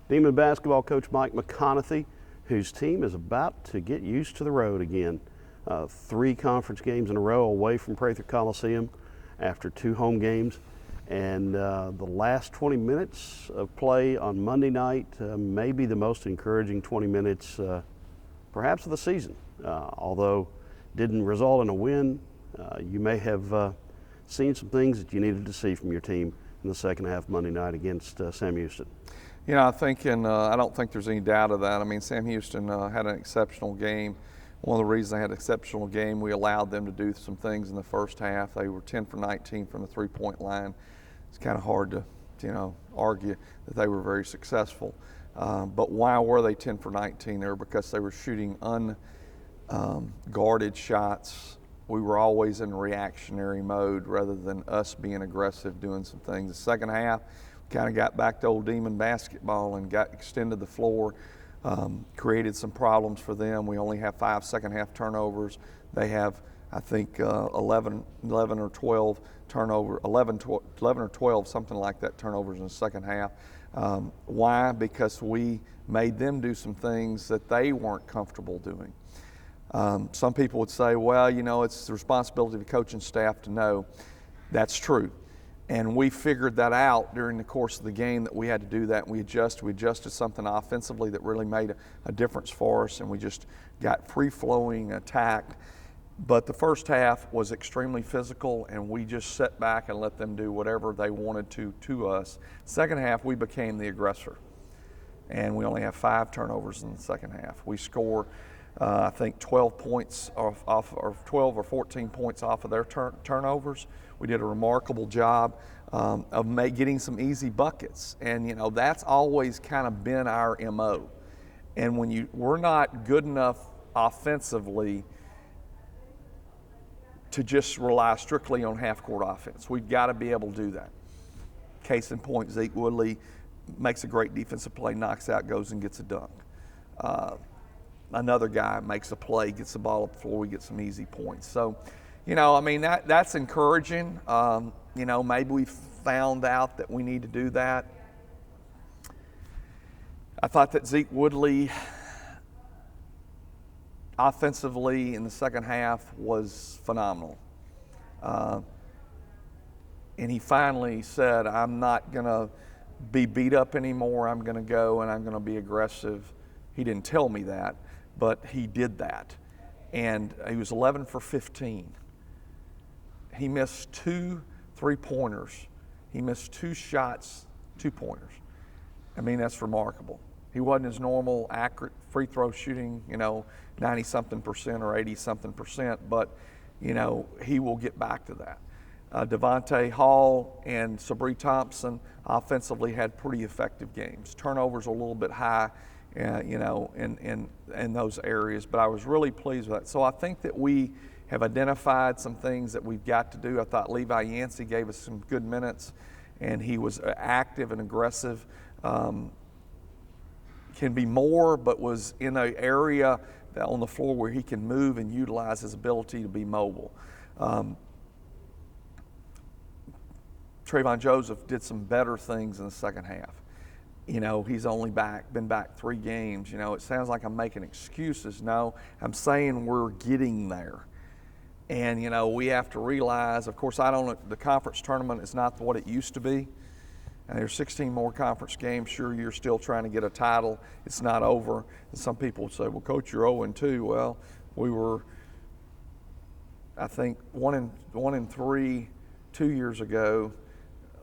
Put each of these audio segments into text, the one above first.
Demon basketball coach Mike McConathy, whose team is about to get used to the road again. 3 conference games in a row away from Prather Coliseum after 2 home games. And the last 20 minutes of play on Monday night may be the most encouraging 20 minutes perhaps of the season. Although didn't result in a win, you may have seen some things that you needed to see from your team in the second half Monday night against Sam Houston. You know, I don't think there's any doubt of that. I mean, Sam Houston had an exceptional game. One of the reasons they had an exceptional game, we allowed them to do some things in the first half. They were 10 for 19 from the three-point line. It's kind of hard to, argue that they were very successful. But why were they 10 for 19 there? Because they were shooting unguarded shots. We were always in reactionary mode rather than us being aggressive, doing some things. The second half, we kind of got back to old Demon basketball and extended the floor. Created some problems for them. We only have 5 second half turnovers. They have, I think, 11 or 12 turnovers, 11 or 12, something like that, turnovers in the second half. Why? Because we made them do some things that they weren't comfortable doing. Some people would say, well, it's the responsibility of the coaching staff to know. That's true. And we figured that out during the course of the game that we had to do that. And we adjusted something offensively that really made a difference for us, and we just got free-flowing attack. But the first half was extremely physical, and we just sat back and let them do whatever they wanted to us. Second half, we became the aggressor, and we only have 5 turnovers in the second half. We score, I think, 12 points or 12 or 14 points off of their turnovers. We did a remarkable job of getting some easy buckets, and that's always kind of been our MO. And when we're not good enough offensively to just rely strictly on half-court offense. We've got to be able to do that. Case in point, Zeke Woodley makes a great defensive play, knocks out, goes and gets a dunk. Another guy makes a play, gets the ball up the floor, we get some easy points. So, that's encouraging. Maybe we found out that we need to do that. I thought that Zeke Woodley offensively in the second half was phenomenal. And he finally said, I'm not going to be beat up anymore. I'm going to go and I'm going to be aggressive. He didn't tell me that, but he did that. And he was 11 for 15. He missed 2 three-pointers. He missed 2 shots, 2-pointers. I mean, that's remarkable. He wasn't his normal accurate free throw shooting, 90-something% or 80-something%, but, he will get back to that. Devontae Hall and Sabri Thompson offensively had pretty effective games. Turnovers a little bit high, in those areas, but I was really pleased with that. So I think that we have identified some things that we've got to do. I thought Levi Yancey gave us some good minutes, and he was active and aggressive. Can be more, but was in an area on the floor where he can move and utilize his ability to be mobile. Trayvon Joseph did some better things in the second half. He's only been back 3 games. It sounds like I'm making excuses. No, I'm saying we're getting there. And, we have to realize, of course, the conference tournament is not what it used to be. And there's 16 more conference games. Sure, you're still trying to get a title. It's not over. And some people would say, well, Coach, you're 0-2. Well, we were, I think, 1-3 2 years ago.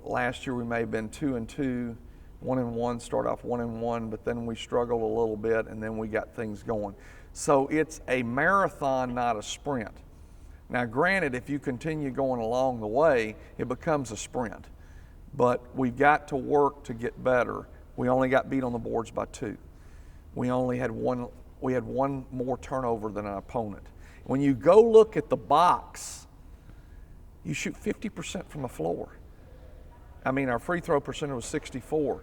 Last year we may have been 2-2. 1-1, start off 1-1, but then we struggled a little bit, and then we got things going. So it's a marathon, not a sprint. Now, granted, if you continue going along the way, it becomes a sprint. But we've got to work to get better. We only got beat on the boards by 2. We had one more turnover than an opponent. When you go look at the box, you shoot 50% from the floor. I mean, our free throw percentage was 64,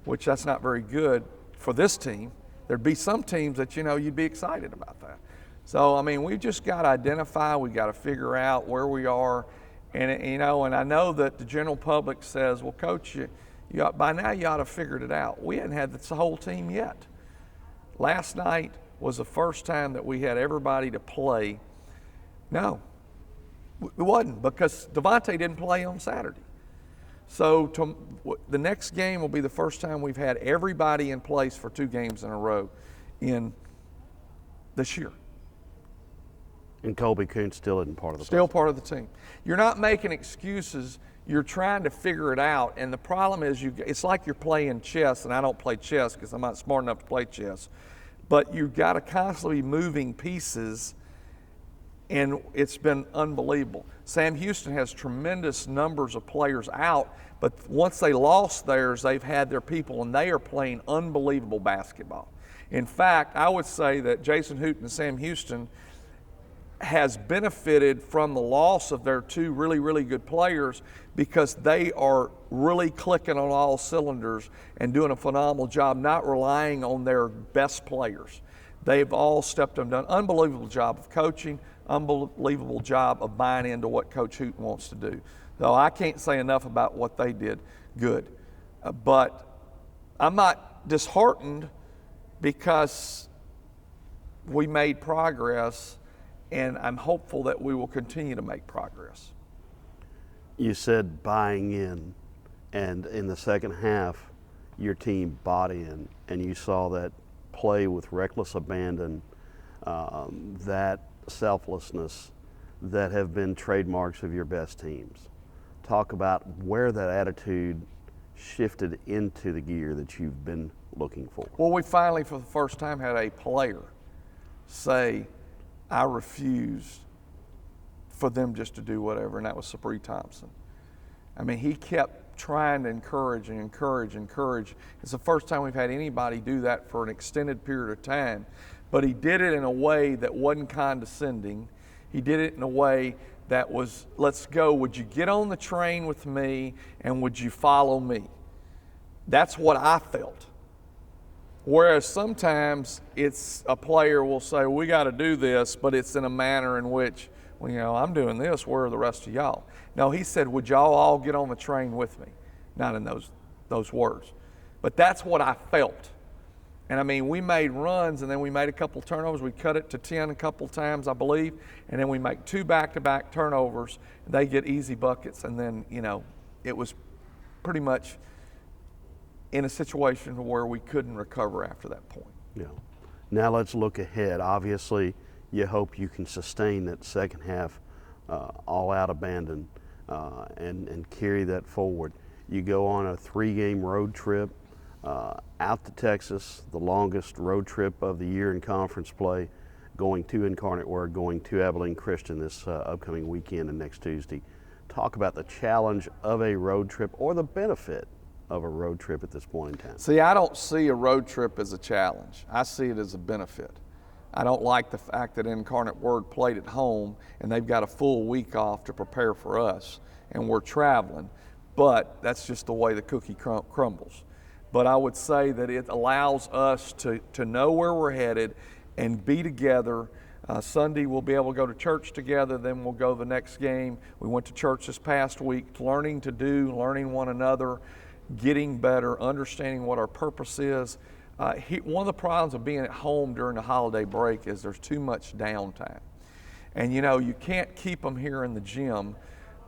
which that's not very good for this team. There'd be some teams that, you'd be excited about that. So, I mean, we just got to identify, we got to figure out where we are. And, and I know that the general public says, well, Coach, by now you ought to have figured it out. We hadn't had this whole team yet. Last night was the first time that we had everybody to play. No, it wasn't, because Devontae didn't play on Saturday. So the next game will be the first time we've had everybody in place for 2 games in a row in this year. And Colby Kuntz still isn't part of the Still part of the team. You're not making excuses. You're trying to figure it out. And the problem is, it's like you're playing chess, and I don't play chess because I'm not smart enough to play chess. But you've got to constantly be moving pieces, and it's been unbelievable. Sam Houston has tremendous numbers of players out, but once they lost theirs, they've had their people, and they are playing unbelievable basketball. In fact, I would say that Jason Hooten and Sam Houston has benefited from the loss of their 2 really, really good players, because they are really clicking on all cylinders and doing a phenomenal job, not relying on their best players. They've all stepped up and done an unbelievable job of coaching, unbelievable job of buying into what Coach Hooten wants to do. Though I can't say enough about what they did good. But I'm not disheartened, because we made progress, and I'm hopeful that we will continue to make progress. You said buying in, and in the second half, your team bought in, and you saw that play with reckless abandon, that selflessness that have been trademarks of your best teams. Talk about where that attitude shifted into the gear that you've been looking for. Well, we finally, for the first time, had a player say, I refuse for them just to do whatever, and that was Sabree Thompson. I mean, he kept trying to encourage and encourage and encourage. It's the first time we've had anybody do that for an extended period of time, but he did it in a way that wasn't condescending. He did it in a way that was, let's go, would you get on the train with me, and would you follow me? That's what I felt. Whereas sometimes it's a player will say, well, we got to do this, but it's in a manner in which, well, you know, I'm doing this, where are the rest of y'all? No, he said, would y'all all get on the train with me? Not in those words. But that's what I felt. And I mean, we made runs, and then we made a couple turnovers. We cut it to 10 a couple times, I believe. And then we make 2 back-to-back turnovers. They get easy buckets. And then, you know, it was pretty much in a situation where we couldn't recover after that point. Yeah. Now let's look ahead. Obviously, you hope you can sustain that second half all-out abandon and carry that forward. You go on a 3-game road trip out to Texas, the longest road trip of the year in conference play, going to Incarnate Word, going to Abilene Christian this upcoming weekend and next Tuesday. Talk about the challenge of a road trip, or the benefit of a road trip at this point in time. See, I don't see a road trip as a challenge. I see it as a benefit. I don't like the fact that Incarnate Word played at home and they've got a full week off to prepare for us, and we're traveling, but that's just the way the cookie crumbles. But I would say that it allows us to know where we're headed and be together. Sunday we'll be able to go to church together, then we'll go the next game. We went to church this past week, learning one another, getting better, understanding what our purpose is. One of the problems of being at home during the holiday break is there's too much downtime. And you know, you can't keep them here in the gym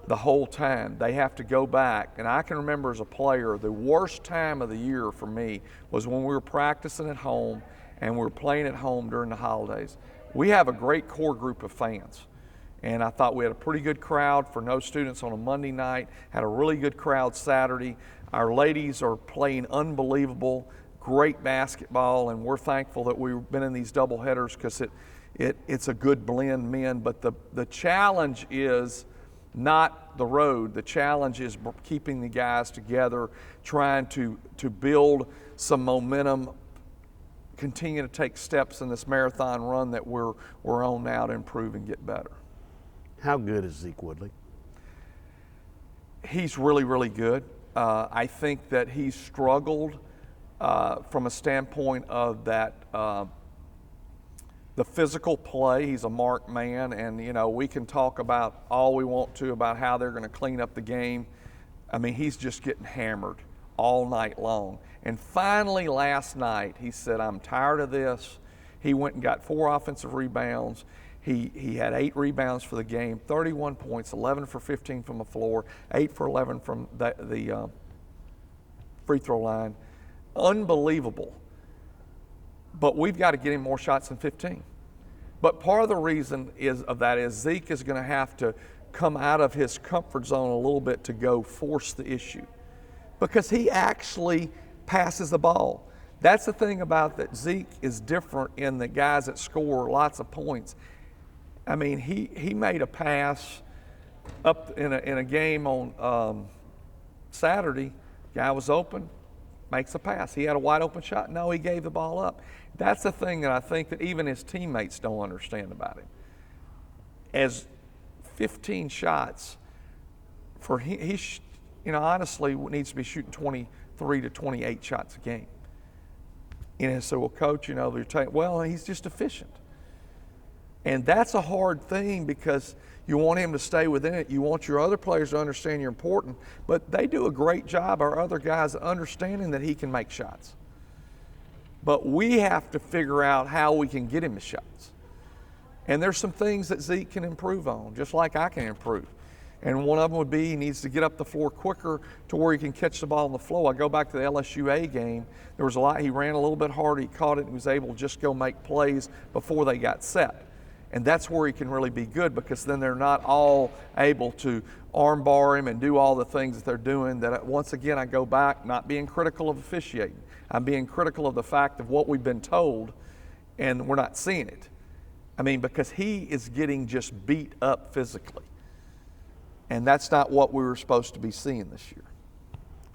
the whole time. They have to go back. And I can remember as a player, the worst time of the year for me was when we were practicing at home and we were playing at home during the holidays. We have a great core group of fans. And I thought we had a pretty good crowd for no students on a Monday night, had a really good crowd Saturday. Our ladies are playing unbelievable, great basketball, and we're thankful that we've been in these double headers because it's a good blend, men. But the challenge is not the road. The challenge is keeping the guys together, trying to build some momentum, continue to take steps in this marathon run that we're on now to improve and get better. How good is Zeke Woodley? He's really, really good. I think that he's struggled from a standpoint of that the physical play. He's a marked man, and you know, we can talk about all we want to about how they're going to clean up the game. I mean, he's just getting hammered all night long. And finally last night, he said, I'm tired of this. He went and got 4 offensive rebounds. He had 8 rebounds for the game, 31 points, 11 for 15 from the floor, 8 for 11 from the free throw line. Unbelievable. But we've got to get him more shots than 15. But part of the reason is Zeke is going to have to come out of his comfort zone a little bit to go force the issue, because he actually passes the ball. That's the thing about that. Zeke is different in the guys that score lots of points. I mean, he made a pass up in a game on Saturday. Guy was open, makes a pass. He had a wide open shot. No, he gave the ball up. That's the thing that I think that even his teammates don't understand about him. As 15 shots for he honestly needs to be shooting 23 to 28 shots a game. And so, well, coach, they're saying, well, he's just efficient. And that's a hard thing, because you want him to stay within it. You want your other players to understand you're important, but they do a great job, our other guys, understanding that he can make shots. But we have to figure out how we can get him the shots. And there's some things that Zeke can improve on, just like I can improve. And one of them would be he needs to get up the floor quicker to where he can catch the ball on the flow. I go back to the LSU game. There was a lot. He ran a little bit harder. He caught it and was able to just go make plays before they got set. And that's where he can really be good, because then they're not all able to arm bar him and do all the things that they're doing. That once again, I go back, not being critical of officiating. I'm being critical of the fact of what we've been told, and we're not seeing it. I mean, because he is getting just beat up physically. And that's not what we were supposed to be seeing this year.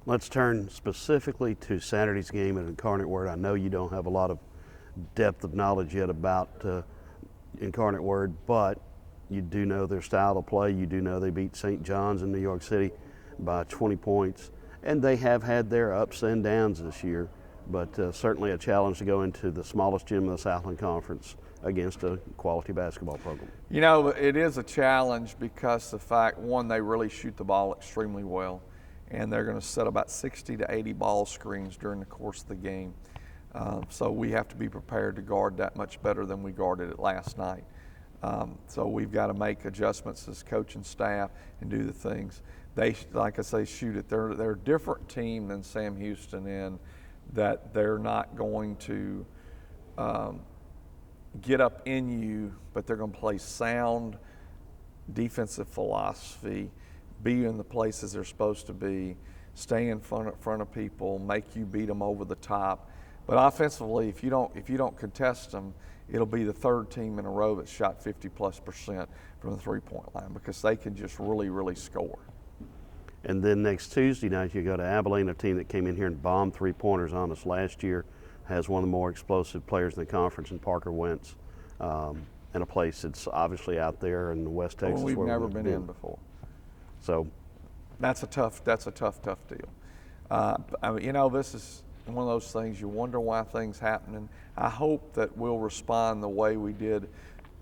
Let's turn specifically to Saturday's game at Incarnate Word. I know you don't have a lot of depth of knowledge yet about Incarnate Word, but you do know their style of play. You do know they beat St. John's in New York City by 20 points. And they have had their ups and downs this year, but certainly a challenge to go into the smallest gym in the Southland Conference against a quality basketball program. It is a challenge because the fact, one, they really shoot the ball extremely well, and they're going to set about 60 to 80 ball screens during the course of the game. So we have to be prepared to guard that much better than we guarded it last night. So we've got to make adjustments as coach and staff and do the things. They, like I say, shoot it. They're a different team than Sam Houston in that they're not going to get up in you, but they're going to play sound defensive philosophy, be in the places they're supposed to be, stay in front of people, make you beat them over the top. But offensively, if you don't contest them, it'll be the third team in a row that's shot 50+% from the three-point line, because they can just really, really score. And then next Tuesday night, you go to Abilene, a team that came in here and bombed three-pointers on us last year, has one of the more explosive players in the conference in Parker Wentz, in a place that's obviously out there in West Texas. We've never been in before. So that's a tough deal. This is one of those things you wonder why things happening. I hope that we'll respond the way we did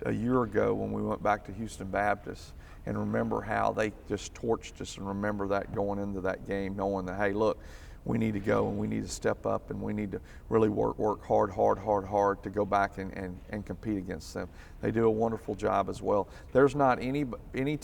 a year ago when we went back to Houston Baptist and remember how they just torched us, and remember that going into that game, knowing that, hey, look, we need to go and we need to step up and we need to really work hard to go back and compete against them. They do a wonderful job as well. There's not any